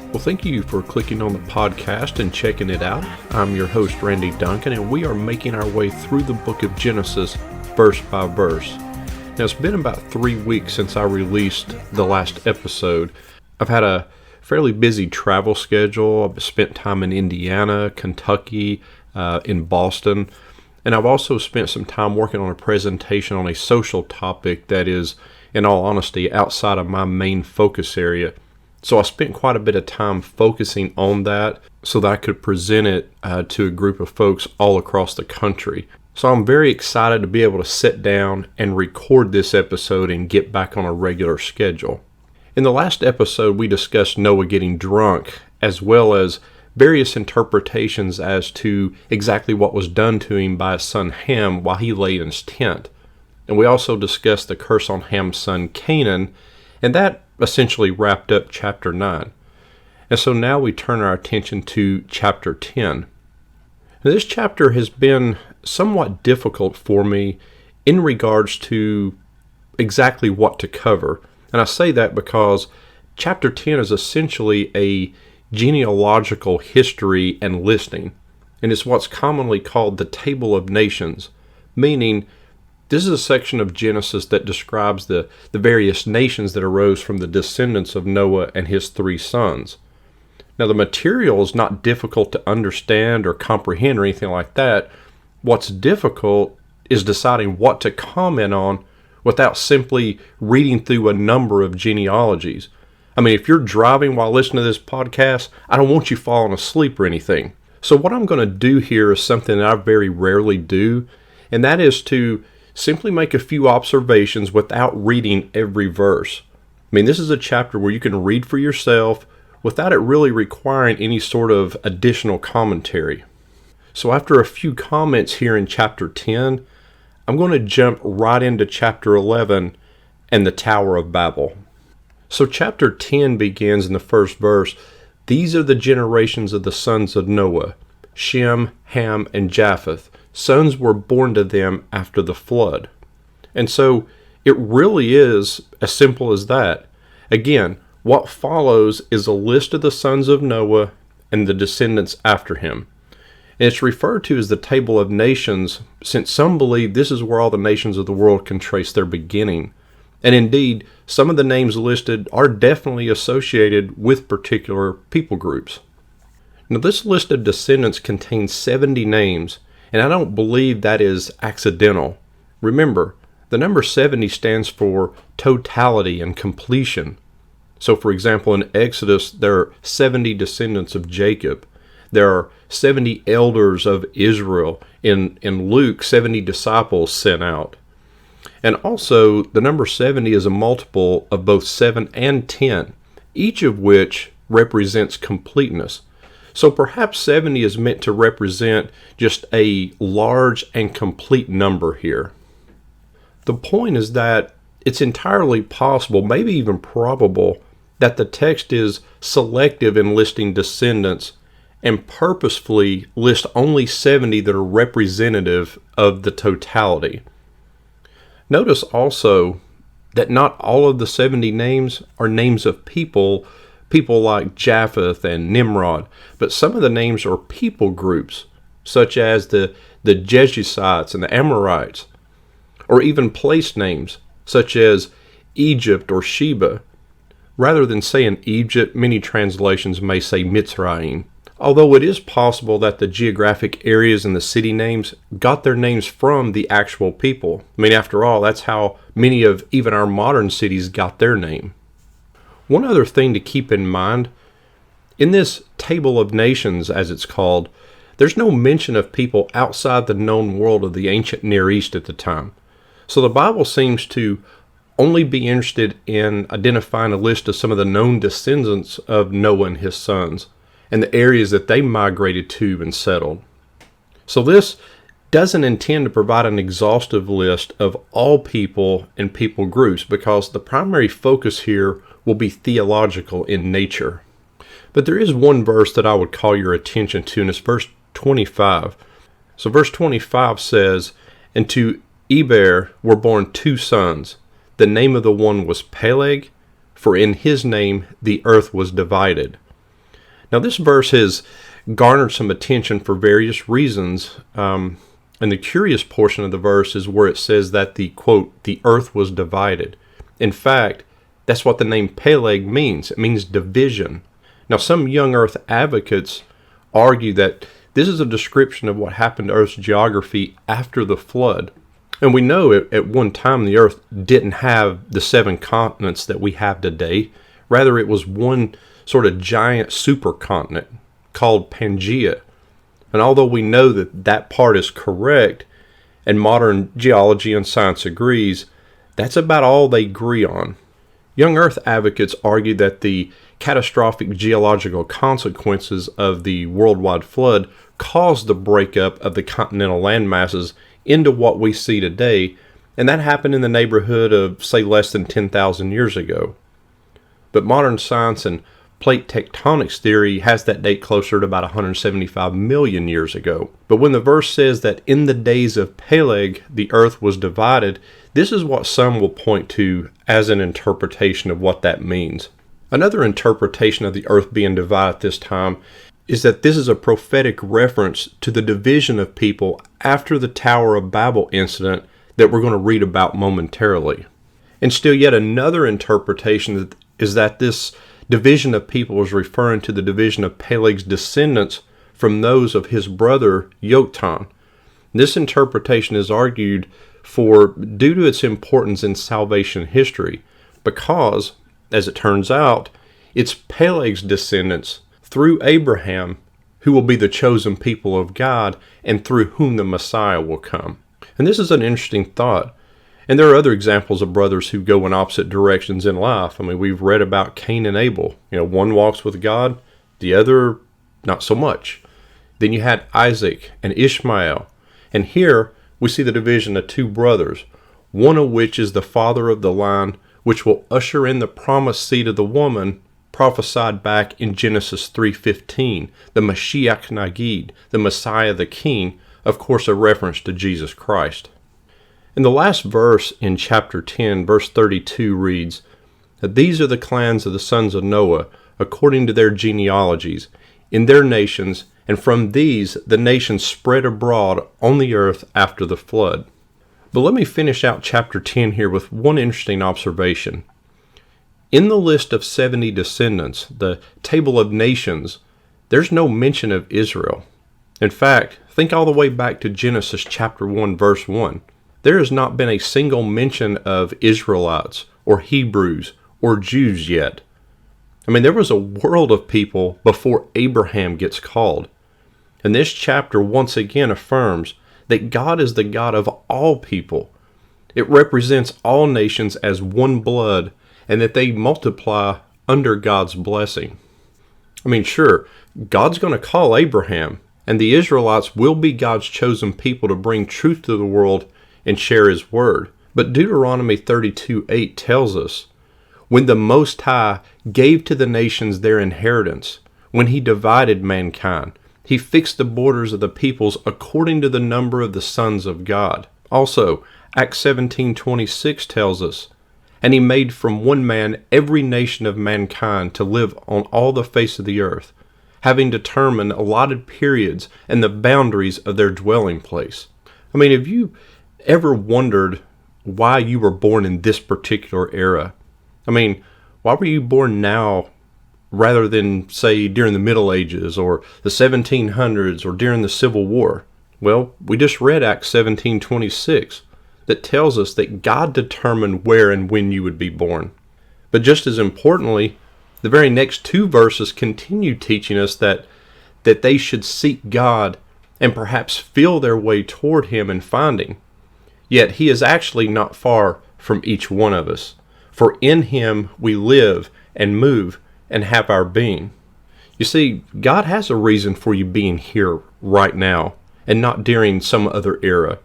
Well, thank you for clicking on the podcast and checking it out. I'm your host, Randy Duncan, and we are making our way through the book of Genesis verse by verse. Now, it's been about 3 weeks since I released the last episode. I've had a fairly busy travel schedule. I've spent time in Indiana, Kentucky, in Boston, and I've also spent some time working on a presentation on a social topic that is, in all honesty, outside of my main focus area. So I spent quite a bit of time focusing on that so that I could present it to a group of folks all across the country. So I'm very excited to be able to sit down and record this episode and get back on a regular schedule. In the last episode, we discussed Noah getting drunk, as well as various interpretations as to exactly what was done to him by his son Ham while he lay in his tent. And we also discussed the curse on Ham's son Canaan, and that essentially wrapped up chapter 9. And so now we turn our attention to chapter 10. Now, this chapter has been somewhat difficult for me in regards to exactly what to cover. And I say that because chapter 10 is essentially a genealogical history and listing. And it's what's commonly called the Table of Nations, meaning this is a section of Genesis that describes the various nations that arose from the descendants of Noah and his 3 sons. Now, the material is not difficult to understand or comprehend or anything like that. What's difficult is deciding what to comment on without simply reading through a number of genealogies. I mean, if you're driving while listening to this podcast, I don't want you falling asleep or anything. So what I'm going to do here is something that I very rarely do, and that is to simply make a few observations without reading every verse. I mean, this is a chapter where you can read for yourself without it really requiring any sort of additional commentary. So after a few comments here in chapter 10, I'm going to jump right into chapter 11 and the Tower of Babel. So chapter 10 begins in the first verse. These are the generations of the sons of Noah, Shem, Ham, and Japheth. Sons were born to them after the flood. And so it really is as simple as that. Again, what follows is a list of the sons of Noah and the descendants after him. And it's referred to as the Table of Nations, since some believe this is where all the nations of the world can trace their beginning. And indeed, some of the names listed are definitely associated with particular people groups. Now, this list of descendants contains 70 names, and I don't believe that is accidental. Remember, the number 70 stands for totality and completion. So, for example, in Exodus, there are 70 descendants of Jacob. There are 70 elders of Israel. In Luke, 70 disciples sent out. And also, the number 70 is a multiple of both 7 and 10, each of which represents completeness. So perhaps 70 is meant to represent just a large and complete number here. The point is that it's entirely possible, maybe even probable, that the text is selective in listing descendants and purposefully list only 70 that are representative of the totality. Notice also that not all of the 70 names are names of people like Japheth and Nimrod, but some of the names are people groups, such as the Jebusites and the Amorites, or even place names, such as Egypt or Sheba. Rather than saying Egypt, many translations may say Mitzrayim, although it is possible that the geographic areas and the city names got their names from the actual people. I mean, after all, that's how many of even our modern cities got their name. One other thing to keep in mind, in this Table of Nations, as it's called, there's no mention of people outside the known world of the ancient Near East at the time. So the Bible seems to only be interested in identifying a list of some of the known descendants of Noah and his sons, and the areas that they migrated to and settled. So this doesn't intend to provide an exhaustive list of all people and people groups, because the primary focus here will be theological in nature. But there is one verse that I would call your attention to, and it's verse 25. So verse 25 says, "And to Eber were born 2 sons. The name of the one was Peleg, for in his name the earth was divided. Now, this verse has garnered some attention for various reasons. And the curious portion of the verse is where it says that the, quote, the earth was divided. In fact, that's what the name Peleg means. It means division. Now, some young earth advocates argue that this is a description of what happened to Earth's geography after the flood. And we know at one time the Earth didn't have the 7 continents that we have today. Rather, it was one sort of giant supercontinent called Pangaea. And although we know that that part is correct, and modern geology and science agrees, that's about all they agree on. Young Earth advocates argue that the catastrophic geological consequences of the worldwide flood caused the breakup of the continental landmasses into what we see today, and that happened in the neighborhood of, say, less than 10,000 years ago. But modern science and plate tectonics theory has that date closer to about 175 million years ago. But when the verse says that in the days of Peleg the earth was divided, this is what some will point to as an interpretation of what that means. Another interpretation of the earth being divided at this time is that this is a prophetic reference to the division of people after the Tower of Babel incident that we're going to read about momentarily. And still yet another interpretation is that this division of people is referring to the division of Peleg's descendants from those of his brother Yoktan. This interpretation is argued for due to its importance in salvation history, because, as it turns out, it's Peleg's descendants through Abraham who will be the chosen people of God and through whom the Messiah will come. And this is an interesting thought. And there are other examples of brothers who go in opposite directions in life. I mean, we've read about Cain and Abel. One walks with God, the other not so much. Then you had Isaac and Ishmael. And here we see the division of 2 brothers, one of which is the father of the line which will usher in the promised seed of the woman prophesied back in Genesis 3:15, the Mashiach Nagid, the Messiah the King, of course a reference to Jesus Christ. And the last verse in chapter 10, verse 32 reads, that these are the clans of the sons of Noah, according to their genealogies, in their nations, and from these the nations spread abroad on the earth after the flood. But let me finish out chapter 10 here with one interesting observation. In the list of 70 descendants, the table of nations, there's no mention of Israel. In fact, think all the way back to Genesis chapter 1, verse 1. There has not been a single mention of Israelites or Hebrews or Jews yet. I mean, there was a world of people before Abraham gets called. And this chapter once again affirms that God is the God of all people. It represents all nations as one blood, and that they multiply under God's blessing. I mean, sure, God's going to call Abraham, and the Israelites will be God's chosen people to bring truth to the world and share His word. But Deuteronomy 32:8 tells us, when the Most High gave to the nations their inheritance, when He divided mankind, He fixed the borders of the peoples according to the number of the sons of God. Also, Acts 17:26 tells us, and He made from one man every nation of mankind to live on all the face of the earth, having determined allotted periods and the boundaries of their dwelling place. I mean, have you ever wondered why you were born in this particular era? I mean, why were you born now rather than, say, during the Middle Ages or the 1700s or during the Civil War? Well, we just read Acts 17:26 that tells us that God determined where and when you would be born. But just as importantly, the very next 2 verses continue teaching us that they should seek God and perhaps feel their way toward Him and finding. Yet He is actually not far from each one of us. For in Him we live and move and have our being. You see, God has a reason for you being here right now and not during some other era.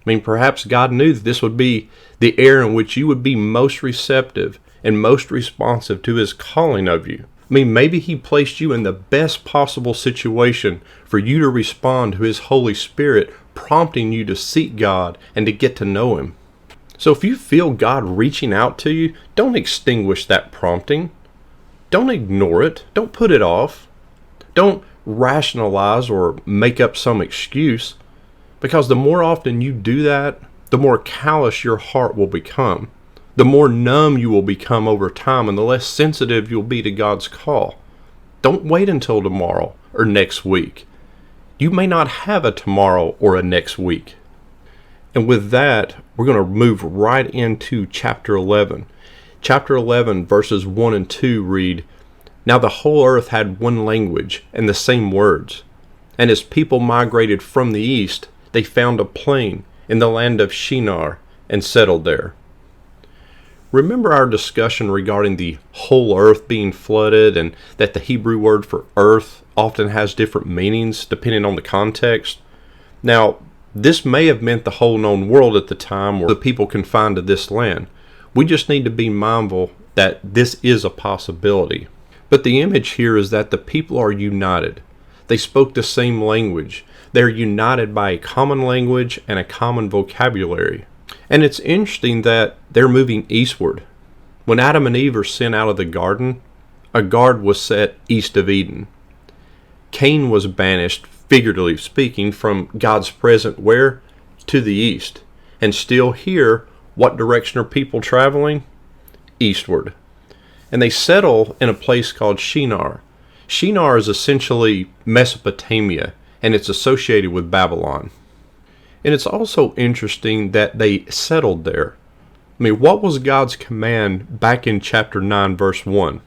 I mean, perhaps God knew that this would be the era in which you would be most receptive and most responsive to His calling of you. I mean, maybe He placed you in the best possible situation for you to respond to His Holy Spirit, prompting you to seek God and to get to know Him. So if you feel God reaching out to you, don't extinguish that prompting. Don't ignore it. Don't put it off. Don't rationalize or make up some excuse, because the more often you do that, the more callous your heart will become. The more numb you will become over time, and the less sensitive you'll be to God's call. Don't wait until tomorrow or next week. You may not have a tomorrow or a next week. And with that, we're going to move right into chapter 11. Chapter 11, verses 1 and 2 read, "Now the whole earth had one language and the same words. And as people migrated from the east, they found a plain in the land of Shinar and settled there." Remember our discussion regarding the whole earth being flooded, and that the Hebrew word for earth often has different meanings depending on the context? Now, this may have meant the whole known world at the time, or the people confined to this land. We just need to be mindful that this is a possibility. But the image here is that the people are united. They spoke the same language. They're united by a common language and a common vocabulary. And it's interesting that they're moving eastward. When Adam and Eve are sent out of the garden, a guard was set east of Eden. Cain was banished, figuratively speaking, from God's presence where? To the east. And still here, what direction are people traveling? Eastward. And they settle in a place called Shinar. Shinar is essentially Mesopotamia, and it's associated with Babylon. And it's also interesting that they settled there. I mean, what was God's command back in chapter 9, verse 1?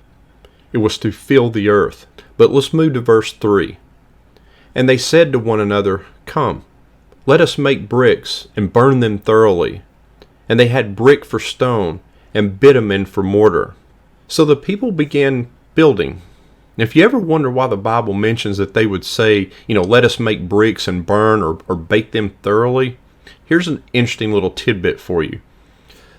It was to fill the earth. But let's move to verse 3. "And they said to one another, 'Come, let us make bricks and burn them thoroughly.' And they had brick for stone and bitumen for mortar." So the people began building. If you ever wonder why the Bible mentions that they would say, let us make bricks and burn or bake them thoroughly, here's an interesting little tidbit for you.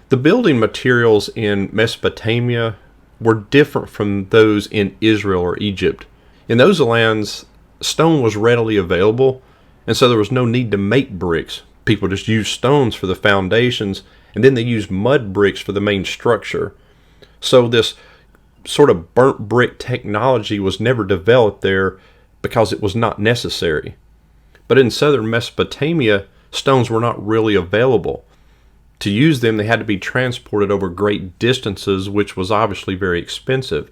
The building materials in Mesopotamia were different from those in Israel or Egypt. In those lands, stone was readily available, and so there was no need to make bricks. People just used stones for the foundations, and then they used mud bricks for the main structure. So this sort of burnt brick technology was never developed there because it was not necessary. But in southern Mesopotamia, stones were not really available. To use them, they had to be transported over great distances, which was obviously very expensive.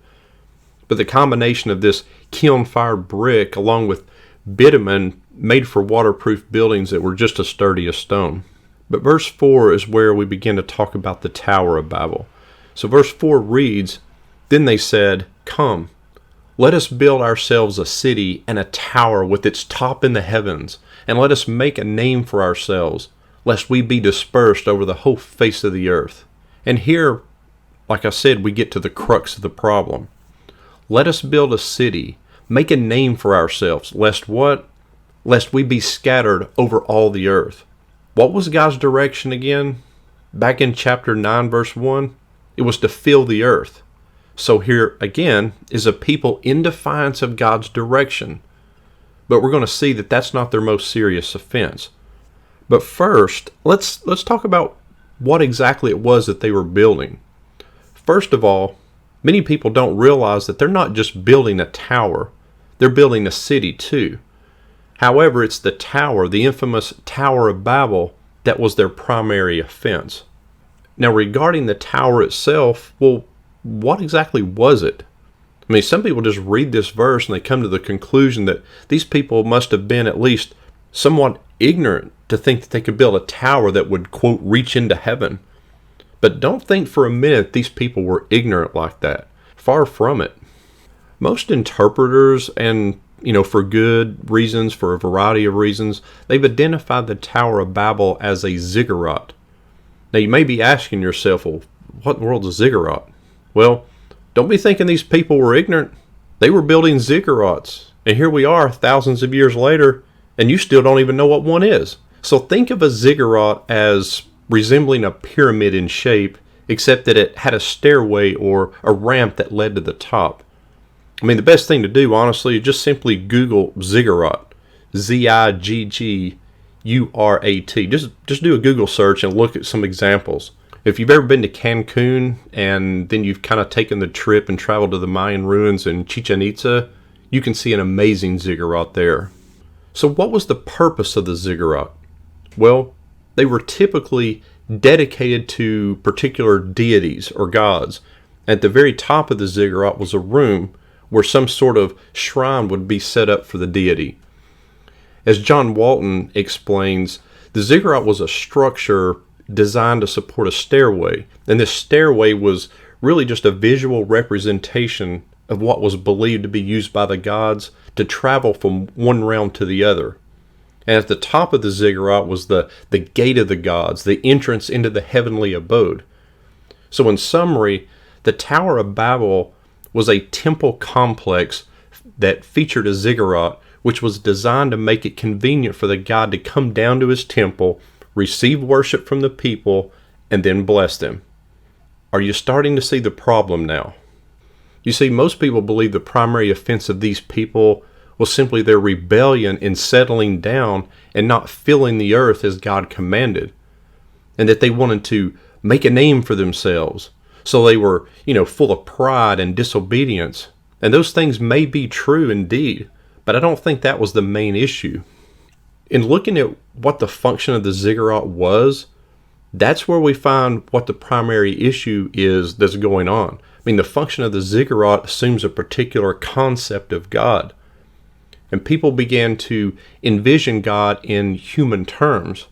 But the combination of this kiln-fired brick along with bitumen made for waterproof buildings that were just as sturdy as stone. But verse 4 is where we begin to talk about the Tower of Babel. So verse 4 reads, "Then they said, 'Come, let us build ourselves a city and a tower with its top in the heavens, and let us make a name for ourselves, lest we be dispersed over the whole face of the earth.'" And here, like I said, we get to the crux of the problem. Let us build a city, make a name for ourselves, lest what? Lest we be scattered over all the earth. What was God's direction again? Back in chapter 9, verse 1, it was to fill the earth. So here again is a people in defiance of God's direction. But we're going to see that that's not their most serious offense. But first, let's talk about what exactly it was that they were building. First of all, many people don't realize that they're not just building a tower, they're building a city too. However, it's the tower, the infamous Tower of Babel, that was their primary offense. Now, regarding the tower itself, well, what exactly was it? I mean, some people just read this verse and they come to the conclusion that these people must have been at least somewhat ignorant to think that they could build a tower that would, quote, reach into heaven. But don't think for a minute these people were ignorant like that. Far from it. Most interpreters, and for good reasons, for a variety of reasons, they've identified the Tower of Babel as a ziggurat. Now you may be asking yourself, well, what in the world is a ziggurat? Well, don't be thinking these people were ignorant. They were building ziggurats. And here we are thousands of years later, and you still don't even know what one is. So think of a ziggurat as resembling a pyramid in shape, except that it had a stairway or a ramp that led to the top. I mean, the best thing to do, honestly, is just simply Google ziggurat. Ziggurat. Just do a Google search and look at some examples. If you've ever been to Cancun and then you've kind of taken the trip and traveled to the Mayan ruins in Chichen Itza, you can see an amazing ziggurat there. So what was the purpose of the ziggurat? Well, they were typically dedicated to particular deities or gods. At the very top of the ziggurat was a room where some sort of shrine would be set up for the deity. As John Walton explains, the ziggurat was a structure designed to support a stairway, and this stairway was really just a visual representation of what was believed to be used by the gods to travel from one realm to the other. And at the top of the ziggurat was the gate of the gods, the entrance into the heavenly abode. So in summary, the Tower of Babel was a temple complex that featured a ziggurat, which was designed to make it convenient for the god to come down to his temple, receive worship from the people, and then bless them. Are you starting to see the problem now? You see, most people believe the primary offense of these people was simply their rebellion in settling down and not filling the earth as God commanded, and that they wanted to make a name for themselves. So they were, full of pride and disobedience. And those things may be true indeed, but I don't think that was the main issue. In looking at what the function of the ziggurat was, that's where we find what the primary issue is that's going on. I mean, the function of the ziggurat assumes a particular concept of God. And people began to envision God in human terms.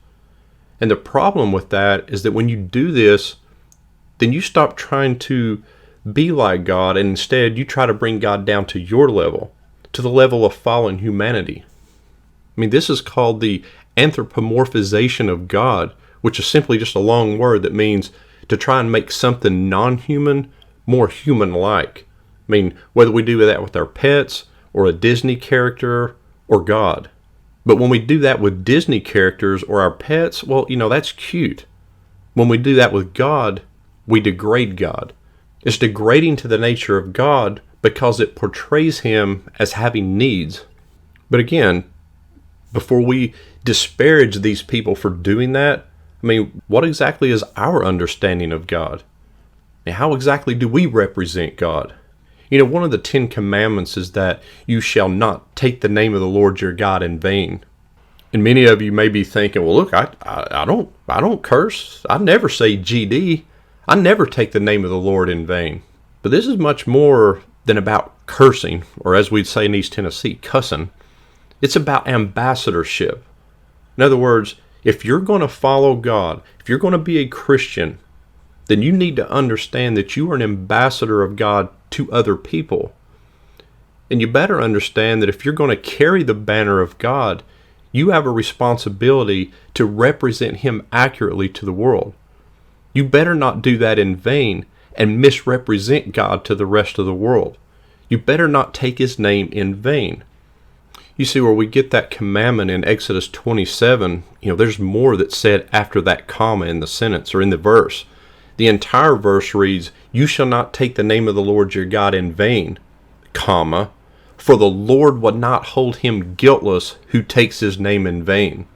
And the problem with that is that when you do this, then you stop trying to be like God, and instead you try to bring God down to your level, to the level of fallen humanity. I mean, this is called the anthropomorphization of God, which is simply just a long word that means to try and make something non-human more human-like. I mean, whether we do that with our pets, or a Disney character, or God. But when we do that with Disney characters or our pets, well, that's cute. When we do that with God, we degrade God. It's degrading to the nature of God because it portrays him as having needs. But again, before we disparage these people for doing that, I mean, what exactly is our understanding of God? And how exactly do we represent God? One of the 10 commandments is that you shall not take the name of the Lord your God in vain. And many of you may be thinking, well, look, I don't curse. I never say GD. I never take the name of the Lord in vain. But this is much more than about cursing, or as we'd say in East Tennessee, cussing. It's about ambassadorship. In other words, if you're going to follow God, if you're going to be a Christian, then you need to understand that you are an ambassador of God to other people. And you better understand that if you're going to carry the banner of God, you have a responsibility to represent him accurately to the world. You better not do that in vain and misrepresent God to the rest of the world. You better not take his name in vain. You see, where we get that commandment in Exodus 27, there's more that's said after that comma in the sentence or in the verse. The entire verse reads, you shall not take the name of the Lord your God in vain, comma, for the Lord would not hold him guiltless who takes his name in vain.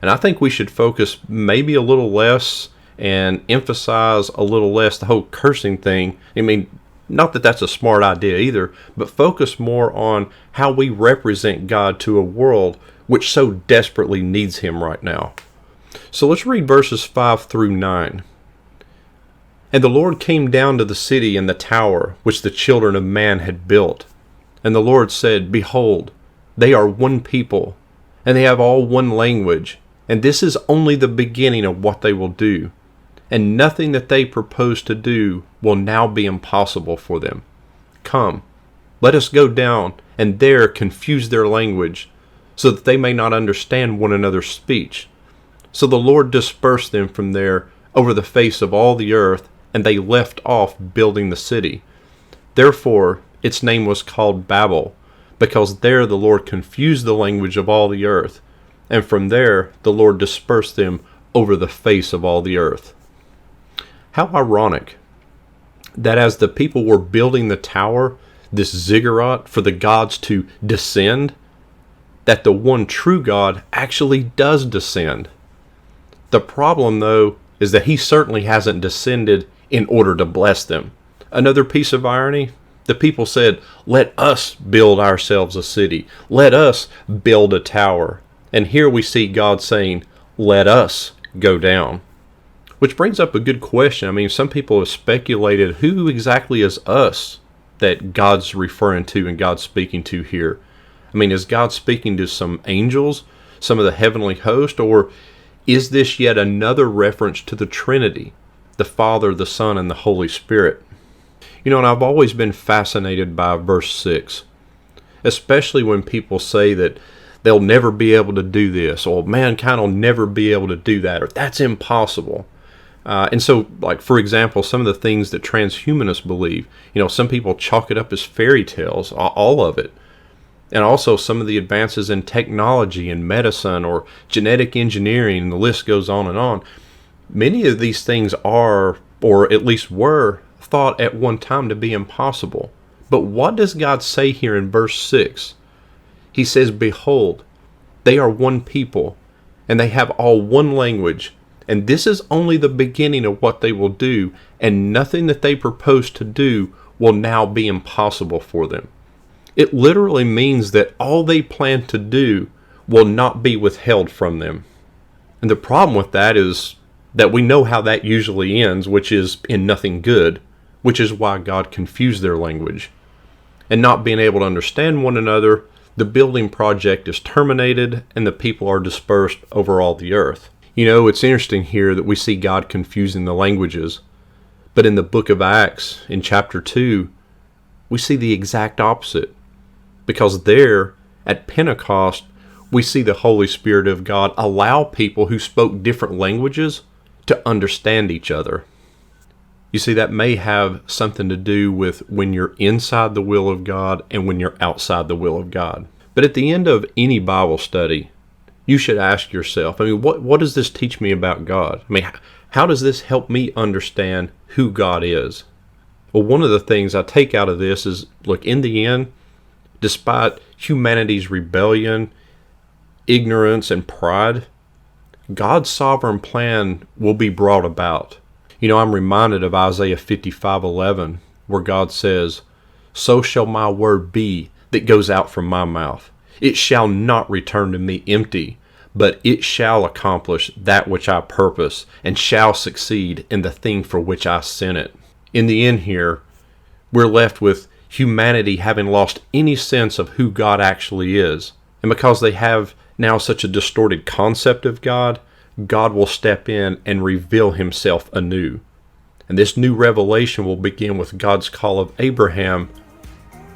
And I think we should focus maybe a little less and emphasize a little less the whole cursing thing. I mean, not that that's a smart idea either, but focus more on how we represent God to a world which so desperately needs him right now. So let's read verses 5 through 9. And the Lord came down to the city and the tower which the children of man had built. And the Lord said, behold, they are one people, and they have all one language, and this is only the beginning of what they will do. And nothing that they propose to do will now be impossible for them. Come, let us go down and there confuse their language, so that they may not understand one another's speech. So the Lord dispersed them from there over the face of all the earth, and they left off building the city. Therefore its name was called Babel, because there the Lord confused the language of all the earth, and from there the Lord dispersed them over the face of all the earth. How ironic that as the people were building the tower, this ziggurat for the gods to descend, that the one true God actually does descend. The problem, though, is that he certainly hasn't descended in order to bless them. Another piece of irony, The people said, "Let us build ourselves a city. Let us build a tower." And here we see God saying, "Let us go down." Which brings up a good question. I mean, some people have speculated who exactly is us that God's referring to and God's speaking to here. I mean, is God speaking to some angels, some of the heavenly host, or is this yet another reference to the Trinity, the Father, the Son, and the Holy Spirit? You know, and I've always been fascinated by verse 6, especially when people say that they'll never be able to do this, or mankind will never be able to do that, or that's impossible. And so, like, for example, some of the things that transhumanists believe, you know, some people chalk it up as fairy tales, all of it. And also some of the advances in technology and medicine or genetic engineering, and the list goes on and on. Many of these things are, or at least were, thought at one time to be impossible. But what does God say here in verse 6? He says, "Behold, they are one people, and they have all one language. And this is only the beginning of what they will do, and nothing that they propose to do will now be impossible for them." It literally means that all they plan to do will not be withheld from them. And the problem with that is that we know how that usually ends, which is in nothing good, which is why God confused their language. And not being able to understand one another, the building project is terminated and the people are dispersed over all the earth. You know, it's interesting here that we see God confusing the languages. But in the book of Acts, in chapter 2, we see the exact opposite. Because there, at Pentecost, we see the Holy Spirit of God allow people who spoke different languages to understand each other. You see, that may have something to do with when you're inside the will of God and when you're outside the will of God. But at the end of any Bible study, you should ask yourself, I mean, what does this teach me about God? I mean, how does this help me understand who God is? Well, one of the things I take out of this is, look, in the end, despite humanity's rebellion, ignorance, and pride, God's sovereign plan will be brought about. You know, I'm reminded of Isaiah 55:11, where God says, "So shall my word be that goes out from my mouth. It shall not return to me empty, but it shall accomplish that which I purpose, and shall succeed in the thing for which I sent it." In the end here, we're left with humanity having lost any sense of who God actually is. And because they have now such a distorted concept of God, God will step in and reveal himself anew. And this new revelation will begin with God's call of Abraham,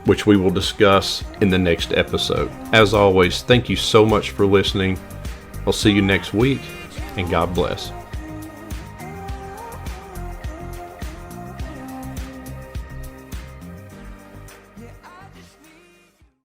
which we will discuss in the next episode. As always, thank you so much for listening. I'll see you next week, and God bless.